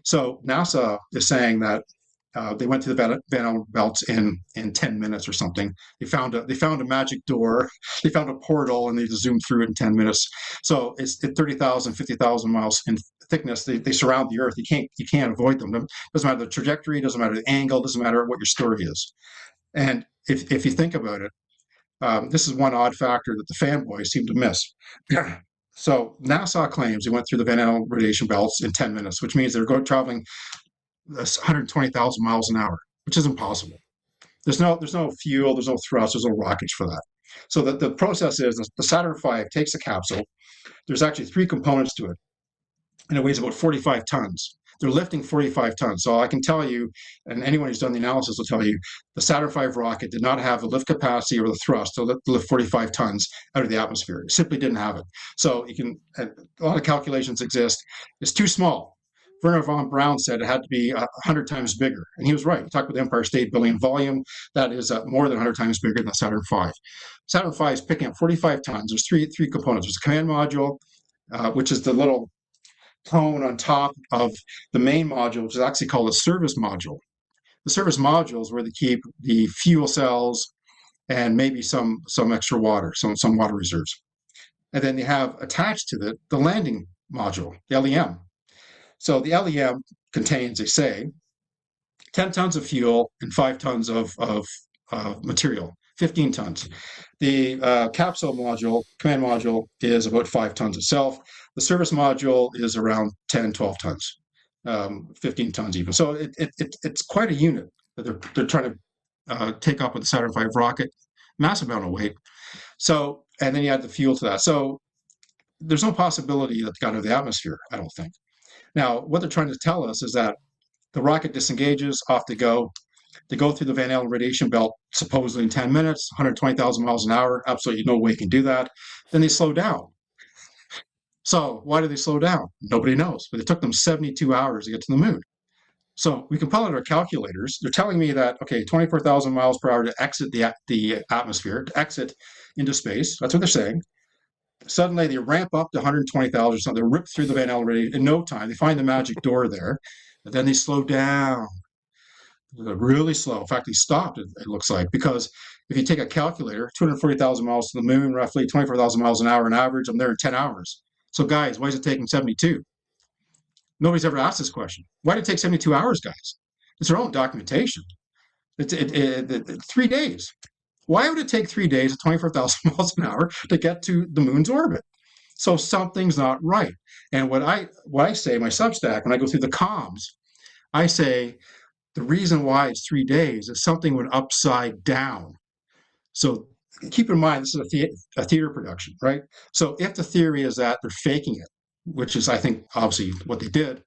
So NASA is saying that they went through the Van Allen belts in 10 minutes or something. They found a magic door, they found a portal, and they just zoomed through it in 10 minutes. So it's at 30,000, 50,000 miles in thickness. They surround the Earth. You can't avoid them. It doesn't matter the trajectory, doesn't matter the angle, doesn't matter what your story is. And if you think about it, this is one odd factor that the fanboys seem to miss. So NASA claims they went through the Van Allen radiation belts in 10 minutes, which means they're traveling 120,000 miles an hour, which is impossible. There's no fuel, there's no thrust, there's no rockets for that. So the process is the Saturn V takes a capsule. There's actually three components to it, and it weighs about 45 tons. They're lifting 45 tons. So I can tell you, and anyone who's done the analysis will tell you, the Saturn V rocket did not have the lift capacity or the thrust to lift 45 tons out of the atmosphere. It simply didn't have it. So a lot of calculations exist. It's too small. Werner von Braun said it had to be 100 times bigger. And he was right. He talked about the Empire State Building volume. That is more than 100 times bigger than Saturn V. Saturn V is picking up 45 tons. There's three components. There's a command module, which is the little cone on top of the main module, which is actually called a service module. The service module is where they keep the fuel cells and maybe some extra water, some water reserves. And then they have attached to it the landing module, the LEM. So the LEM contains, they say, 10 tons of fuel and 5 tons of material, 15 tons. The capsule module, command module, is about 5 tons itself. The service module is around 10, 12 tons, 15 tons even. So it's quite a unit that they're trying to take up with the Saturn V rocket, massive amount of weight. So, and then you add the fuel to that. So there's no possibility that it got into the atmosphere, I don't think. Now, what they're trying to tell us is that the rocket disengages, off they go. They go through the Van Allen radiation belt supposedly in 10 minutes, 120,000 miles an hour. Absolutely no way you can do that. Then they slow down. So why did they slow down? Nobody knows. But it took them 72 hours to get to the moon. So we can pull out our calculators. They're telling me that, okay, 24,000 miles per hour to exit the atmosphere, to exit into space. That's what they're saying. Suddenly they ramp up to 120,000 or something. They rip through the Van Allen radiation in no time. They find the magic door there. But then they slow down. Really slow. In fact, they stopped, it looks like, because if you take a calculator, 240,000 miles to the moon, roughly 24,000 miles an hour on average, I'm there in 10 hours. So guys, why is it taking 72? Nobody's ever asked this question. Why did it take 72 hours, guys? It's their own documentation. 3 days. Why would it take 3 days at 24,000 miles an hour to get to the moon's orbit? So something's not right. And what I say, my Substack, when I go through the comms, I say the reason why it's 3 days is something went upside down. So keep in mind, this is a theater production, right? So if the theory is that they're faking it, which is, I think, obviously what they did,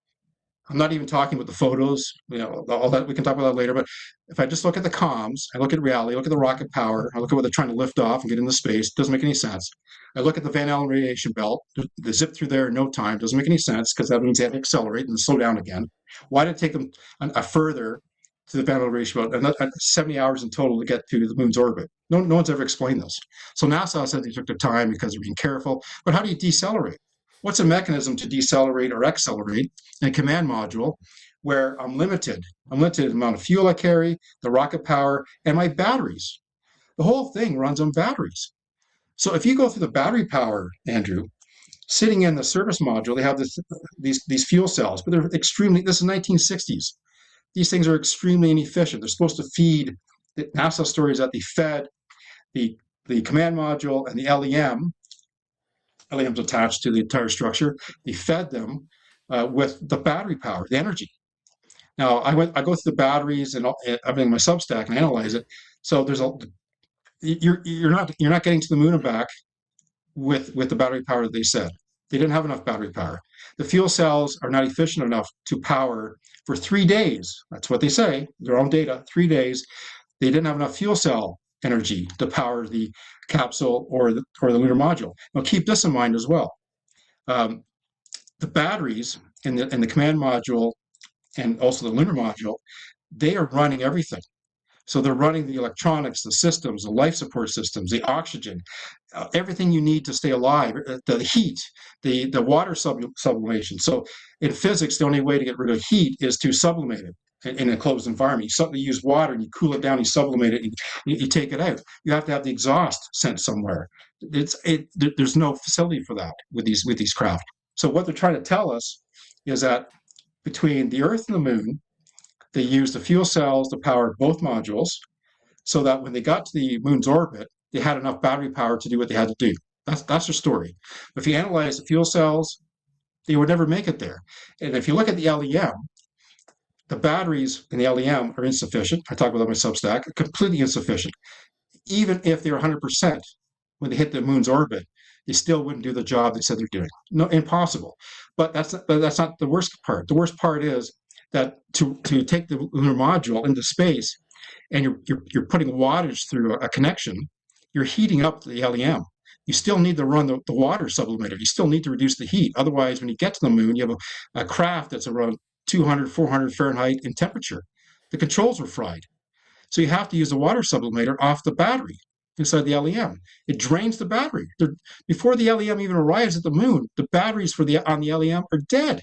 I'm not even talking about the photos, all that, we can talk about that later, but if I just look at the comms, I look at reality, look at the rocket power, I look at what they're trying to lift off and get into space, doesn't make any sense. I look at the Van Allen radiation belt, they zip through there in no time, doesn't make any sense, because that means they have to accelerate and slow down again. Why did it take them a further to the Van Allen radiation belt, 70 hours in total to get to the moon's orbit? No one's ever explained this. So NASA said they took their time because they're being careful, but how do you decelerate? What's a mechanism to decelerate or accelerate in a command module where I'm limited amount of fuel I carry, the rocket power, and my batteries? The whole thing runs on batteries. So if you go through the battery power, Andrew, sitting in the service module, they have these fuel cells, but they're extremely, this is 1960s. These things are extremely inefficient. They're supposed to feed, the NASA story is that they fed the command module and the LEM's attached to the entire structure. They fed them with the battery power, the energy. Now I go through the batteries and everything in my Substack and analyze it. So you're not getting to the moon and back with the battery power that they said. They didn't have enough battery power. The fuel cells are not efficient enough to power for 3 days. That's what they say, their own data, 3 days. They didn't have enough fuel cell energy to power the capsule or the lunar module. Now keep this in mind as well. The batteries in the command module and also the lunar module, they are running everything. So they're running the electronics, the systems, the life support systems, the oxygen, everything you need to stay alive, the heat, the water sublimation. So in physics, the only way to get rid of heat is to sublimate it in a closed environment. You suddenly use water and you cool it down, you sublimate it, you take it out. You have to have the exhaust sent somewhere. There's no facility for that with these craft. So what they're trying to tell us is that between the Earth and the Moon, they used the fuel cells to power both modules so that when they got to the moon's orbit, they had enough battery power to do what they had to do. That's their story. If you analyze the fuel cells, they would never make it there. And if you look at the LEM, the batteries in the LEM are insufficient. I talk about that in my Substack, completely insufficient. Even if they're 100%, when they hit the moon's orbit, they still wouldn't do the job they said they're doing. No, impossible. But that's not the worst part. The worst part is that to take the lunar module into space, and you're putting wattage through a connection, you're heating up the LEM. You still need to run the water sublimator. You still need to reduce the heat. Otherwise, when you get to the moon, you have a craft that's around 200, 400 Fahrenheit in temperature. The controls were fried. So you have to use the water sublimator off the battery inside the LEM. It drains the battery. Before the LEM even arrives at the moon, the batteries on the LEM are dead.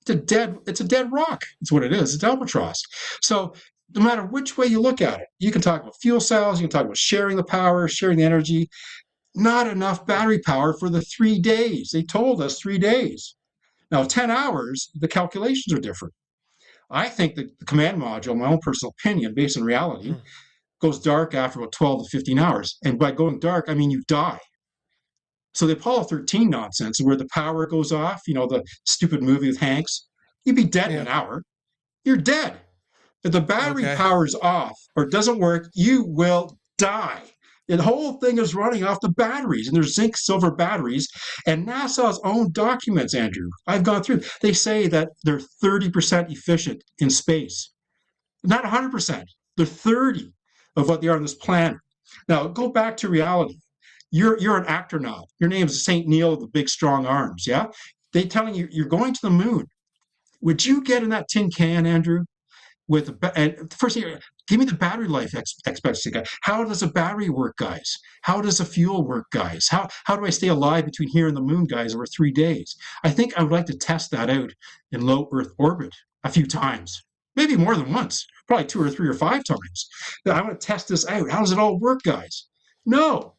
It's a dead rock. It's what it is. It's albatross. So no matter which way you look at it, you can talk about fuel cells, you can talk about sharing the power, sharing the energy. Not enough battery power for the 3 days. They told us 3 days. Now, 10 hours, the calculations are different. I think that the command module, my own personal opinion, based on reality, goes dark after about 12 to 15 hours. And by going dark, I mean you die. So the Apollo 13 nonsense, where the power goes off, the stupid movie with Hanks, you'd be dead in an hour. You're dead. If the battery powers off or doesn't work, you will die. The whole thing is running off the batteries, and there's zinc silver batteries. And NASA's own documents, Andrew, I've gone through, they say that they're 30% efficient in space. Not 100%. They're 30 of what they are on this planet. Now, go back to reality. You're an astronaut. Your name is St. Neil of the big, strong arms, yeah? They're telling you you're going to the moon. Would you get in that tin can, Andrew? And first, give me the battery life expectancy, guy. How does a battery work, guys? How does a fuel work, guys? How do I stay alive between here and the moon, guys, over 3 days? I think I would like to test that out in low Earth orbit a few times, maybe more than once, probably 2 or 3 or 5 times. I want to test this out. How does it all work, guys? No,